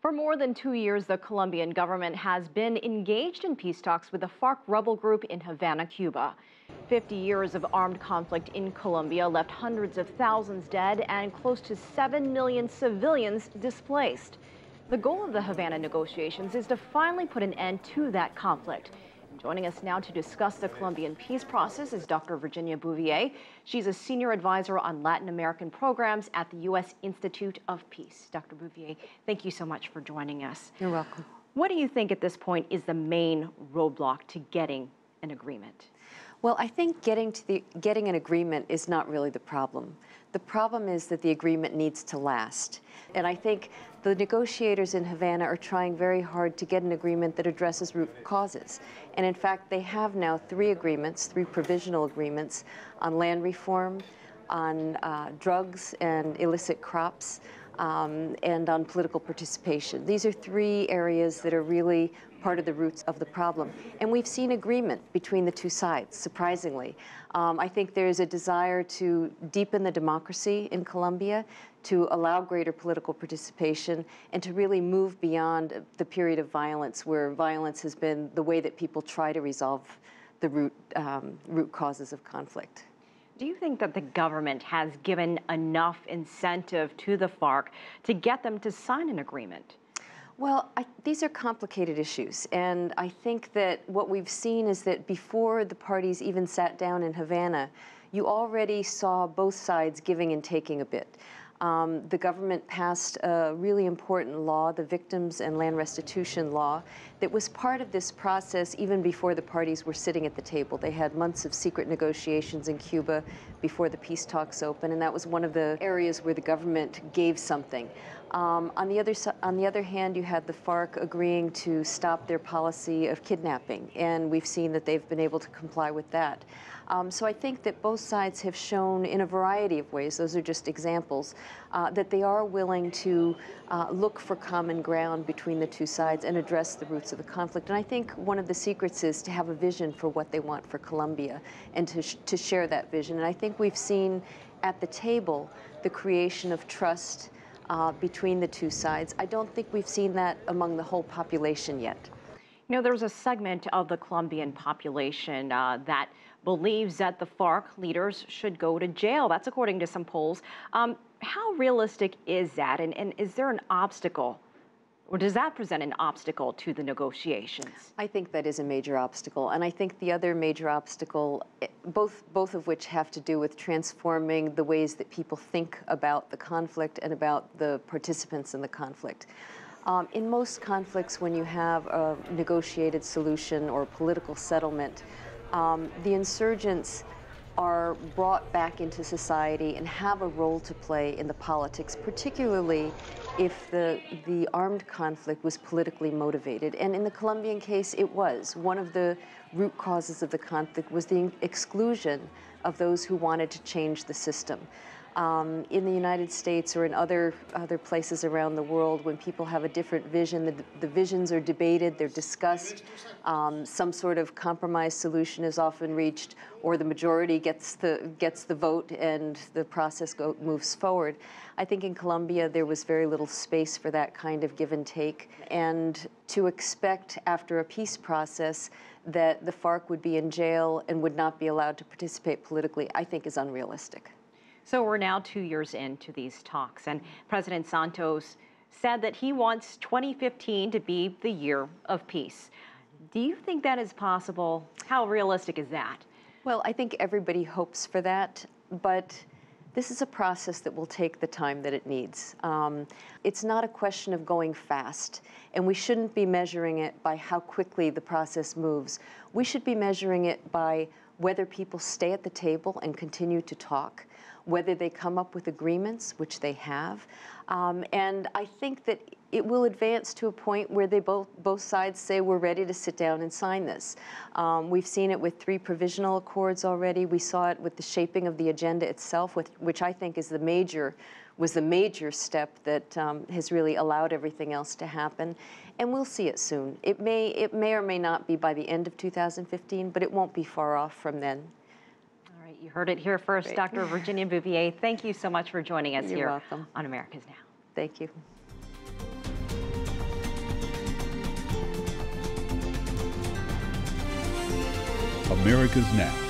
For more than 2 years, the Colombian government has been engaged in peace talks with the FARC rebel group in Havana, Cuba. 50 years of armed conflict in Colombia left hundreds of thousands dead and close to 7 million civilians displaced. The goal of the Havana negotiations is to finally put an end to that conflict. Joining us now to discuss the Colombian peace process is Dr. Virginia Bouvier. She's a senior advisor on Latin American programs at the U.S. Institute of Peace. Dr. Bouvier, thank you so much for joining us. You're welcome. What do you think at this point is the main roadblock to getting an agreement? Well, I think getting an agreement is not really the problem. The problem is that the agreement needs to last. And I think the negotiators in Havana are trying very hard to get an agreement that addresses root causes. And in fact, they have now three provisional agreements on land reform, on drugs and illicit crops, and on political participation. These are three areas that are really part of the roots of the problem. And we've seen agreement between the two sides, surprisingly. I think there's a desire to deepen the democracy in Colombia, to allow greater political participation, and to really move beyond the period of violence, where violence has been the way that people try to resolve the root causes of conflict. Do you think that the government has given enough incentive to the FARC to get them to sign an agreement? Well, these are complicated issues, and I think that what we've seen is that before the parties even sat down in Havana, you already saw both sides giving and taking a bit. The government passed a really important law, the Victims and Land Restitution Law, that was part of this process even before the parties were sitting at the table. They had months of secret negotiations in Cuba before the peace talks opened, and that was one of the areas where the government gave something. On the other hand, you had the FARC agreeing to stop their policy of kidnapping, and we've seen that they've been able to comply with that. So I think that both sides have shown in a variety of ways, those are just examples, that they are willing to look for common ground between the two sides and address the roots of the conflict. And I think one of the secrets is to have a vision for what they want for Colombia and to share that vision. And I think we've seen at the table the creation of trust between the two sides. I don't think we've seen that among the whole population yet. You know, there's a segment of the Colombian population that believes that the FARC leaders should go to jail. That's according to some polls. How realistic is that? And is there an obstacle, or does that present an obstacle to the negotiations? I think that is a major obstacle. And I think the other major obstacle, both of which have to do with transforming the ways that people think about the conflict and about the participants in the conflict. In most conflicts, when you have a negotiated solution or political settlement, the insurgents are brought back into society and have a role to play in the politics, particularly if the armed conflict was politically motivated. And in the Colombian case, it was. One of the root causes of the conflict was the exclusion of those who wanted to change the system. In the United States or in other places around the world, when people have a different vision, the visions are debated, they're discussed, some sort of compromise solution is often reached, or the majority gets the vote and the process moves forward. I think in Colombia there was very little space for that kind of give and take, and to expect after a peace process that the FARC would be in jail and would not be allowed to participate politically, I think is unrealistic. So we're now 2 years into these talks, and President Santos said that he wants 2015 to be the year of peace. Do you think that is possible? How realistic is that? Well, I think everybody hopes for that, but this is a process that will take the time that it needs. It's not a question of going fast, and we shouldn't be measuring it by how quickly the process moves. We should be measuring it by whether people stay at the table and continue to talk, whether they come up with agreements, which they have. And I think that it will advance to a point where they both sides say, we're ready to sit down and sign this. We've seen it with 3 provisional accords already. We saw it with the shaping of the agenda itself, which I think is was the major step that has really allowed everything else to happen. And we'll see it soon. It may or may not be by the end of 2015, but it won't be far off from then. You heard it here first. Great. Dr. Virginia Bouvier, thank you so much for joining us You're here welcome. on America's Now. Thank you. America's Now.